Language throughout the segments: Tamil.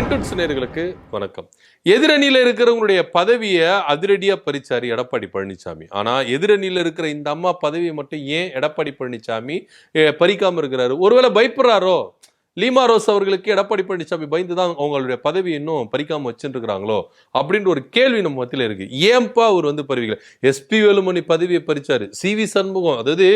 ரூட்டட்ஸ் நேயர்களுக்கு வணக்கம். எதிரணியில இருக்கிறவங்களுடைய பதவியை அதிரடியா பறிச்சாரு எடப்பாடி பழனிசாமி. ஆனா எதிரணியில இருக்கிற இந்த அம்மா பதவியை மட்டும் ஏன் எடப்பாடி பழனிசாமி பறிக்காம இருக்கிறாரு? ஒருவேளை பயப்படுறாரோ? லீமா ரோஸ் அவர்களுக்கு எடப்பாடி பழனிசாமி பயந்துதான் அவங்களுடைய பதவி இன்னும் பறிக்காம வச்சுருக்கிறாங்களோ அப்படின்ற ஒரு கேள்வி நம்ம மத்தியில இருக்கு. ஏன்பா அவர் பறிவிக்கல? எஸ்பி வேலுமணி பதவியை பறிச்சாரு. சி.வி. சண்முகம், அதாவது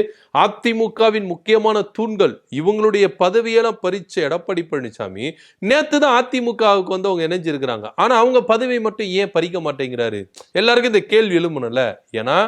அதிமுகவின் முக்கியமான தூண்கள், இவங்களுடைய பதவியெல்லாம் பறிச்ச எடப்பாடி பழனிசாமி நேத்து தான் அதிமுகவுக்கு அவங்க இணைஞ்சிருக்கிறாங்க. ஆனா அவங்க பதவியை மட்டும் ஏன் பறிக்க மாட்டேங்கிறாரு? எல்லாருக்கும் இந்த கேள்வி எழும்பணும்ல. ஏன்னா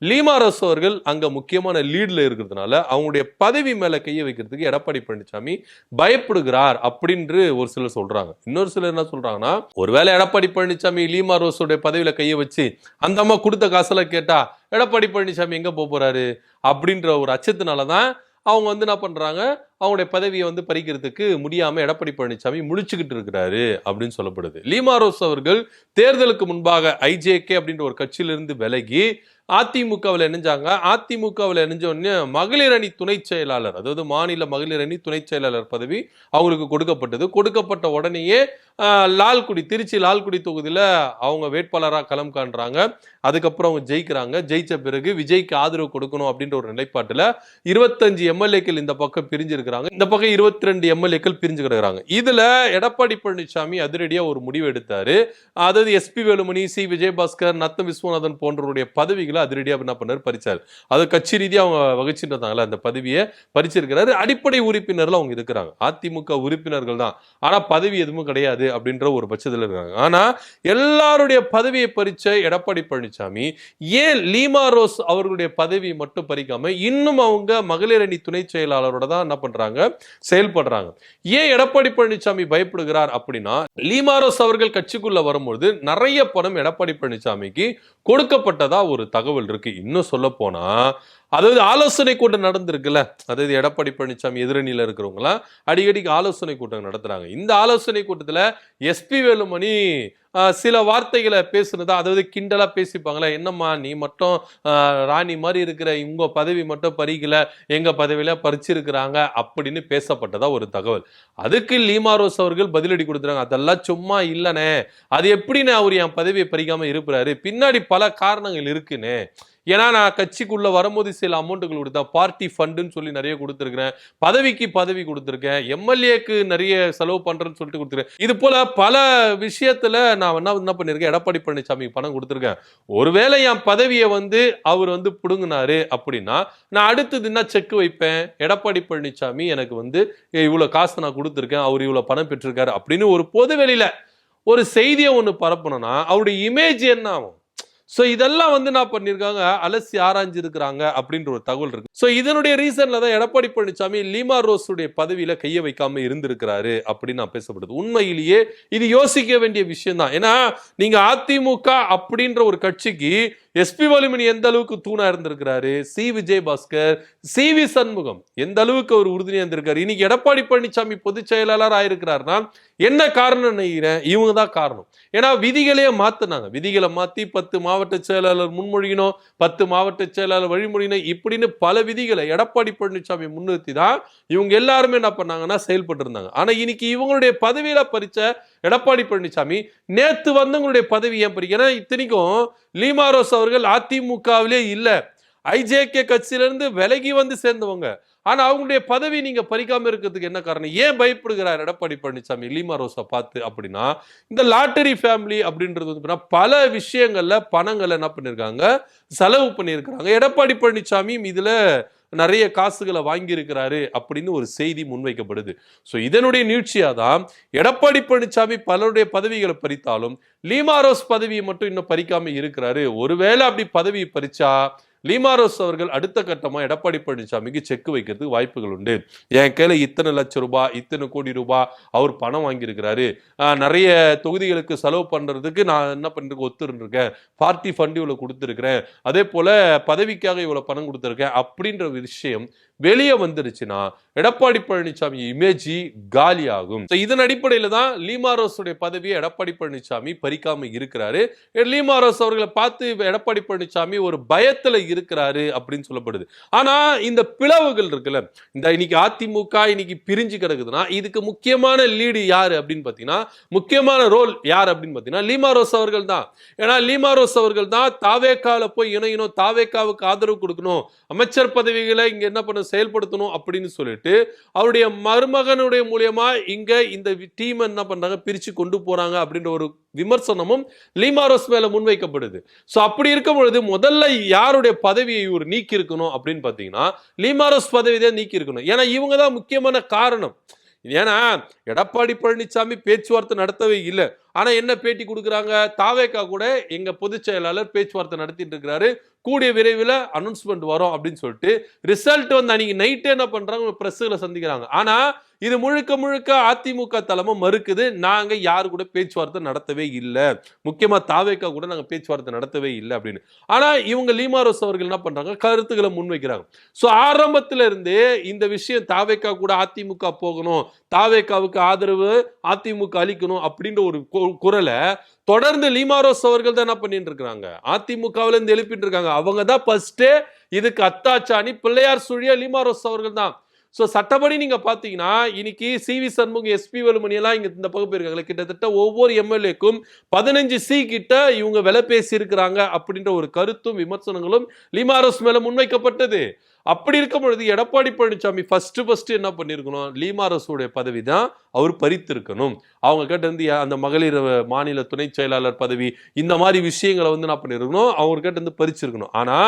லீமா ரோஸ் அவர்கள் அங்க முக்கியமான லீட்ல இருக்கிறதுனால அவங்களுடைய பதவி மேல கையை வைக்கிறதுக்கு எடப்பாடி பழனிசாமி பயப்படுகிறார் அப்படின்னு ஒரு சிலர் சொல்றாங்க. இன்னொரு சிலர் என்ன சொல்றாங்கன்னா, ஒருவேளை எடப்பாடி பழனிசாமி லீமா ரோஸோட பதவியில கையை வச்சு அந்த அம்மா கொடுத்த காசெல்லாம் கேட்டா எடப்பாடி பழனிசாமி எங்க போறாரு அப்படின்ற ஒரு அச்சத்தினாலதான் அவங்க என்ன பண்றாங்க, அவங்களுடைய பதவியை பறிக்கிறதுக்கு முடியாம எடப்பாடி பழனிசாமி முழிச்சுக்கிட்டு இருக்கிறாரு அப்படின்னு சொல்லப்படுது. லீமா ரோஸ் அவர்கள் தேர்தலுக்கு முன்பாக ஐஜேகே அப்படின்ற ஒரு கட்சியிலிருந்து விலகி அதிமுகவில் இணைஞ்சாங்க. அதிமுகவில் இணைஞ்ச உடனே மகளிர் அணி துணை செயலாளர், அதாவது மாநில மகளிர் அணி துணை செயலாளர் பதவி அவங்களுக்கு கொடுக்கப்பட்டது. கொடுக்கப்பட்ட உடனேயே லால்குடி, திருச்சி லால்குடி தொகுதியில் அவங்க வேட்பாளராக களம் காண்றாங்க. அதுக்கப்புறம் அவங்க ஜெயிக்கிறாங்க. ஜெயிச்ச பிறகு விஜய்க்கு ஆதரவு கொடுக்கணும் அப்படின்ற ஒரு நிலைப்பாட்டில் 25 எம்எல்ஏக்கள் இந்த பக்கம் பிரிஞ்சிருக்கிறாங்க, இந்த பக்கம் 22 எம்எல்ஏக்கள் பிரிஞ்சு கிடக்குறாங்க. இதுல எடப்பாடி பழனிசாமி அதிரடியா ஒரு முடிவு எடுத்தாரு. அதாவது எஸ்பி வேலுமணி, சி விஜயபாஸ்கர், நத்தம் விஸ்வநாதன் போன்றவருடைய பதவிகளை அதிரடியா என்ன பண்ணாரு, பறிச்சாரு. அது கட்சி ரீதியா அவங்க வகிச்சுட்டு இருந்தாங்களா, அந்த பதவியை பறிச்சிருக்கிறாரு. அடிப்படை உறுப்பினர்ல அவங்க இருக்கிறாங்க, அதிமுக உறுப்பினர்கள் தான். ஆனா பதவி எதுவும் கிடையாது அப்படின்ற ஒரு பட்சத்தில் இருக்காங்க. ஆனா எல்லாருடைய பதவியை பறிச்ச எடப்பாடி பழனிசாமி ஏன் லீமா ரோஸ் அவர்களுடைய பதவியை மட்டும் பறிக்காம இன்னும் அவங்க மகளிர் அணி துணை செயலாளரோட தான் என்ன பண்றாங்க, செயல்படுறாங்க? ஏன் எடப்பாடி பழனிசாமி பயப்படுகிறார் அப்படின்னா, லீமா ரோஸ் அவர்கள் கட்சிக்குள்ள வரும்போது நிறைய பணம் எடப்பாடி பழனிசாமிக்கு கொடுக்கப்பட்டதா ஒரு தகவல் இருக்கு. இன்னும் சொல்ல போனா, அதாவது ஆலோசனை கூட்டம் நடந்திருக்குல்ல, அதாவது எடப்பாடி பழனிசாமி எதிரணியில இருக்கிறவங்களாம் அடிக்கடிக்கு ஆலோசனை கூட்டம் நடத்துறாங்க. இந்த ஆலோசனை கூட்டத்துல எஸ்பி வேலுமணி சில வார்த்தைகளை பேசுனதா, அதாவது கிண்டலா பேசிப்பாங்களா, என்னம்மா நீ மட்டும் ராணி மாதிரி இருக்கிற, உங்க பதவி மட்டும் பறிக்கல, எங்க பதவியில பறிச்சிருக்கிறாங்க அப்படின்னு பேசப்பட்டதா ஒரு தகவல். அதுக்கு லீமா ரோஸ் அவர்கள் பதிலடி கொடுத்துறாங்க, அதெல்லாம் சும்மா இல்லனே, அது எப்படின்னு அவர் என் பதவியை பறிக்காம இருப்பாரு, பின்னாடி பல காரணங்கள் இருக்குன்னு. ஏன்னா நான் கட்சிக்குள்ள வரும்போது சில அமௌண்ட்டுகள் கொடுத்தேன், பார்ட்டி ஃபண்டுன்னு சொல்லி நிறைய கொடுத்துருக்கிறேன், பதவிக்கு பதவி கொடுத்துருக்கேன், எம்எல்ஏக்கு நிறைய செலவு பண்றேன்னு சொல்லிட்டு கொடுத்துருக்கேன். இது போல பல விஷயத்துல நான் என்ன பண்ணிருக்கேன், எடப்பாடி பழனிசாமி பணம் கொடுத்துருக்கேன். ஒருவேளை என் பதவியை அவர் புடுங்கினாரு அப்படின்னா நான் அடுத்தது என்ன செக் வைப்பேன், எடப்பாடி பழனிசாமி எனக்கு இவ்வளவு காசு நான் கொடுத்துருக்கேன், அவர் இவ்வளவு பணம் பெற்றிருக்காரு அப்படின்னு ஒரு பொது வெளியில ஒரு செய்தியை ஒண்ணு பரப்பணும்னா அவருடைய இமேஜ் என்ன ஆகும்? சோ இதெல்லாம் நான் பண்ணிருக்காங்க, அலசி ஆராய்ஞ்சு இருக்கிறாங்க அப்படின்ற ஒரு தகவல் இருக்கு. சோ இதனுடைய ரீசன்ல தான் எடப்பாடி பழனிசாமி லீமா ரோஸுடைய பதவியில கைய வைக்காம இருந்திருக்கிறாரு அப்படின்னு நான் பேசப்படுது. உண்மையிலேயே இது யோசிக்க வேண்டிய விஷயம் தான். ஏன்னா நீங்க அதிமுக அப்படின்ற ஒரு கட்சிக்கு எஸ்பி வேலுமணி எந்த அளவுக்கு தூணா இருந்திருக்கிறாரு, சி விஜயபாஸ்கர், சி.வி. சண்முகம் எந்த அளவுக்கு அவர் உறுதுணையா இருந்திருக்காரு. இன்னைக்கு எடப்பாடி பழனிசாமி பொதுச் செயலாளர் ஆயிருக்கிறாருன்னா என்ன காரணம் நினைக்கிறேன், இவங்க தான் காரணம். ஏன்னா விதிகளையே மாத்தினாங்க, விதிகளை மாத்தி 10 மாவட்ட செயலாளர் முன்மொழியணும், 10 மாவட்ட செயலாளர் வழிமொழியணும், இப்படின்னு பல விதிகளை எடப்பாடி பழனிசாமி முன்னிறுத்தி தான் இவங்க எல்லாருமே என்ன பண்ணாங்கன்னா செயல்பட்டு இருந்தாங்க. ஆனா இன்னைக்கு இவங்களுடைய பதவியில பறிச்ச எடப்பாடி பழனிசாமி நேத்து உங்களுடைய பதவி ஏன் பறிக்க? ஏன்னா இத்தனைக்கும் லீமா ரோஸ் அவர்கள் அதிமுகவிலே இல்ல, ஐஜேகே கட்சியிலிருந்து விலகி சேர்ந்தவங்க. ஆனா அவங்களுடைய பதவி நீங்க பறிக்காம இருக்கிறதுக்கு என்ன காரணம்? ஏன் பயப்படுகிறார் எடப்பாடி பழனிசாமி லீமா ரோஸை பார்த்து அப்படின்னா, இந்த லாட்டரி ஃபேமிலி அப்படின்றது பல விஷயங்கள்ல பணங்களை என்ன பண்ணிருக்காங்க, செலவு பண்ணியிருக்கிறாங்க. எடப்பாடி பழனிசாமி இதுல நிறைய காசுகளை வாங்கி இருக்கிறாரு அப்படின்னு ஒரு செய்தி முன்வைக்கப்படுது. சோ இதனுடைய நீட்சியா தான் எடப்பாடி பழனிசாமி பலருடைய பதவிகளை பறித்தாலும் லீமா ரோஸ் பதவியை மட்டும் இன்னும் பறிக்காம இருக்கிறாரு. ஒருவேளை அப்படி பதவி பறிச்சா லீமா ரோஸ் அவர்கள் அடுத்த கட்டமா எடப்பாடி பழனிசாமிக்கு செக் வைக்கிறதுக்கு வாய்ப்புகள் உண்டு. என் கையில இத்தனை லட்சம் ரூபாய், இத்தனை கோடி ரூபாய் அவர் பணம் வாங்கியிருக்கிறாரு, நிறைய தொகுதிகளுக்கு செலவு பண்றதுக்கு நான் என்ன பண்ணிருக்கேன், ஒத்துருக்கேன், பார்ட்டி ஃபண்ட் இவ்வளவு கொடுத்துருக்கிறேன், அதே போல பதவிக்காக இவ்வளவு பணம் கொடுத்துருக்கேன் அப்படின்ற விஷயம் வெளியே வந்துருச்சுன்னா எடப்பாடி பழனிசாமி இமேஜ் காலி ஆகும். இதன் அடிப்படையில தான் லீமாரோஸுடைய பதவியை எடப்பாடி பழனிசாமி பறிக்காம இருக்கிறாரு. லீமாரோஸ் அவர்களை பார்த்து எடப்பாடி பழனிசாமி ஒரு பயத்துல இருக்கிறாரு அப்படின்னு சொல்லப்படுது. ஆனா இந்த பிளவுகள் இருக்குல்ல, இந்த இன்னைக்கு அதிமுக இன்னைக்கு பிரிஞ்சு கிடக்குதுன்னா இதுக்கு முக்கியமான லீடு யாரு அப்படின்னு பாத்தீங்கன்னா, முக்கியமான ரோல் யார் அப்படின்னு பாத்தீங்கன்னா லீமாரோஸ் அவர்கள் தான். ஏன்னா லீமாரோஸ் அவர்கள் தான் தாவேக்கால போய் இணையணும், தாவேக்காவுக்கு ஆதரவு கொடுக்கணும், அமைச்சர் பதவிகளை இங்க என்ன பண்ண செயல்படுத்தணும் அப்படின்னு சொல்லிட்டு அவருடைய மருமகனுடைய மூலியமா இங்க இந்த டீம் என்ன பண்றாங்க, பிரிச்சு கொண்டு போறாங்க அப்படின்ற ஒரு விமர்சனமும் லீமாரோஸ் மேல முன்வைக்கப்படுது. சோ அப்படி இருக்கும் பொழுது முதல்ல யாருடைய பதவியை இவர் நீக்கி இருக்கணும் அப்படின்னு பாத்தீங்கன்னா லீமாரோஸ் பதவி தான் நீக்கி இருக்கணும். ஏன்னா இவங்க தான் முக்கியமான காரணம். ஏன்னா எடப்பாடி பழனிசாமி பேச்சுவார்த்தை நடத்தவே இல்லை. ஆனா என்ன பேட்டி கொடுக்குறாங்க, தாவேகா கூட எங்க பொதுச் செயலாளர் பேச்சுவார்த்தை நடத்திட்டு இருக்கிறாரு, கூடிய விரைவில் அனௌன்ஸ்மெண்ட் வரும் அப்படின்னு சொல்லிட்டு ரிசல்ட் வந்து அன்னைக்கு நைட்டே என்ன பண்றாங்க, பிரஸ்ல சந்திக்கிறாங்க. ஆனா இது முழுக்க முழுக்க அதிமுக தலைமை மறுக்குது, நாங்க யாரு கூட பேச்சுவார்த்தை நடத்தவே இல்லை, முக்கியமா தாவேகா கூட நாங்க பேச்சுவார்த்தை நடத்தவே இல்லை அப்படின்னு. ஆனா இவங்க லீமாரோஸ் அவர்கள் என்ன பண்றாங்க, கருத்துக்களை முன்வைக்கிறாங்க. சோ ஆரம்பத்துல இருந்தே இந்த விஷயம் தாவேகா கூட அதிமுக போகணும், தாவேகாவுக்கு ஆதரவு அதிமுக அளிக்கணும் அப்படின்ற ஒரு குரலை தொடர்ந்து லீமாரோஸ் அவர்கள் தான் என்ன பண்ணிட்டு இருக்காங்க, அதிமுகவில இருந்து எழுப்பிட்டு இருக்காங்க. அவங்க தான் ஃபர்ஸ்ட் இதுக்கு அத்தாச்சாணி, பிள்ளையார் சுழியா லீமாரோஸ் அவர்கள் தான். சோ சட்டப்படி நீங்க பாத்தீங்கன்னா இன்னைக்கு சி.வி. சண்முகம், எஸ்.பி. வேலுமணி எல்லாம் இங்க இந்த பக்கம் இருக்காங்க. கிட்டத்தட்ட ஒவ்வொரு எம்எல்ஏக்கும் 15 சி கிட்ட இவங்க விலை பேசி இருக்கிறாங்க அப்படின்ற ஒரு கருத்தும் விமர்சனங்களும் லீமாரோஸ் மேல முன்வைக்கப்பட்டது. அப்படி இருக்கும் பொழுது எடப்பாடி பழனிசாமி ஃபர்ஸ்ட் என்ன பண்ணிருக்கணும், லீமாரோஸுடைய பதவி தான் அவர் பறித்திருக்கணும். அவங்க கிட்ட இருந்து அந்த மகளிர் மாநில துணை செயலாளர் பதவி இந்த மாதிரி விஷயங்களை வந்து என்ன பண்ணிருக்கணும், அவங்க கிட்ட இருந்து பறிச்சிருக்கணும். ஆனா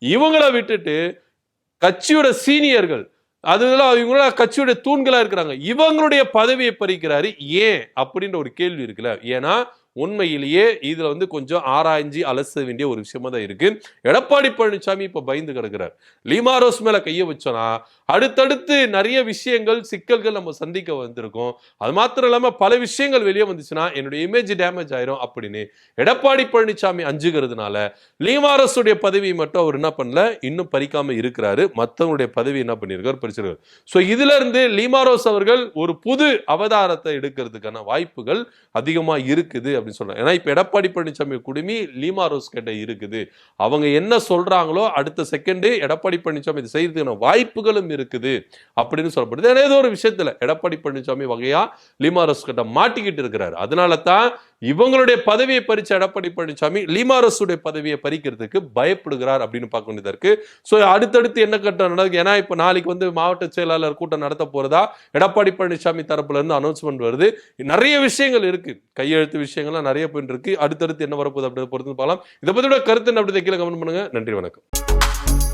இவங்களை விட்டுட்டு கட்சியோட சீனியர்கள், அதெல்லாம் இவங்கள கட்சியோட தூண்களா இருக்கிறாங்க, இவங்களுடைய பதவியை பறிக்கிறாரு ஏன் அப்படின்ற ஒரு கேள்வி இருக்குல்ல. ஏன்னா உண்மையிலேயே இதுல வந்து கொஞ்சம் ஆராய்ஞ்சி அலச வேண்டிய ஒரு விஷயமா தான் இருக்கு. எடப்பாடி பழனிசாமி இப்ப பயந்து கிடக்கிறார். லீமாரோஸ் மேல கைய வச்சோன்னா அடுத்தடுத்து நிறைய விஷயங்கள், சிக்கல்கள் நம்ம சந்திக்க வந்திருக்கும். அது மாத்திரம் இல்லாம பல விஷயங்கள் வெளியே வந்துச்சுன்னா என்னுடைய இமேஜ் டேமேஜ் ஆயிரும் அப்படின்னு எடப்பாடி பழனிசாமி அஞ்சுகிறதுனால லீமாரோஸுடைய பதவியை மட்டும் அவர் என்ன பண்ணல, இன்னும் பறிக்காம இருக்கிறாரு. மற்றவங்களுடைய பதவி என்ன பண்ணிருக்காரு, பறிச்சிருக்காரு. சோ இதுல இருந்து லீமாரோஸ் அவர்கள் ஒரு புது அவதாரத்தை எடுக்கிறதுக்கான வாய்ப்புகள் அதிகமா இருக்குது அப்படின்னு சொல்றாங்க. ஏன்னா இப்ப எடப்பாடி பழனிசாமி குடுமி லீமாரோஸ் கிட்ட இருக்குது. அவங்க என்ன சொல்றாங்களோ அடுத்த செகண்ட் எடப்பாடி பழனிசாமி இது செய்யறதுக்கான வாய்ப்புகளும் இருக்குது அப்படின்னு சொல்லப்படுது. ஏதோ ஒரு விஷயத்துல எடப்பாடி பழனிசாமி வகையா லீமாரோஸ் கிட்ட மாட்டிக்கிட்டு இருக்கிறாரு. அதனால தான் இவங்களுடைய பதவியை பறிச்ச எடப்பாடி பழனிசாமி லீமாரோஸுடைய பதவியை பறிக்கிறதுக்கு பயப்படுகிறார் அப்படின்னு பார்க்க வேண்டியதா இருக்கு. சோ அடுத்தடுத்து என்ன கட்டம் நடக்குது, ஏன்னா இப்ப நாளைக்கு வந்து மாவட்ட செயலாளர் கூட்டம் நடத்த போறதா எடப்பாடி பழனிசாமி தரப்புல இருந்து அனௌன்ஸ்மெண்ட் வருது. நிறைய விஷயங்கள் இருக்கு, கையெழுத்து விஷயங்கள்லாம் நிறைய போயிட்டு இருக்கு. அடுத்தடுத்து என்ன வரப்போகுது அப்படின்னு பொறுத்து பார்க்கலாம். இதை பத்தியோட கருத்து அப்படி கீழே கமெண்ட் பண்ணுங்க. நன்றி, வணக்கம்.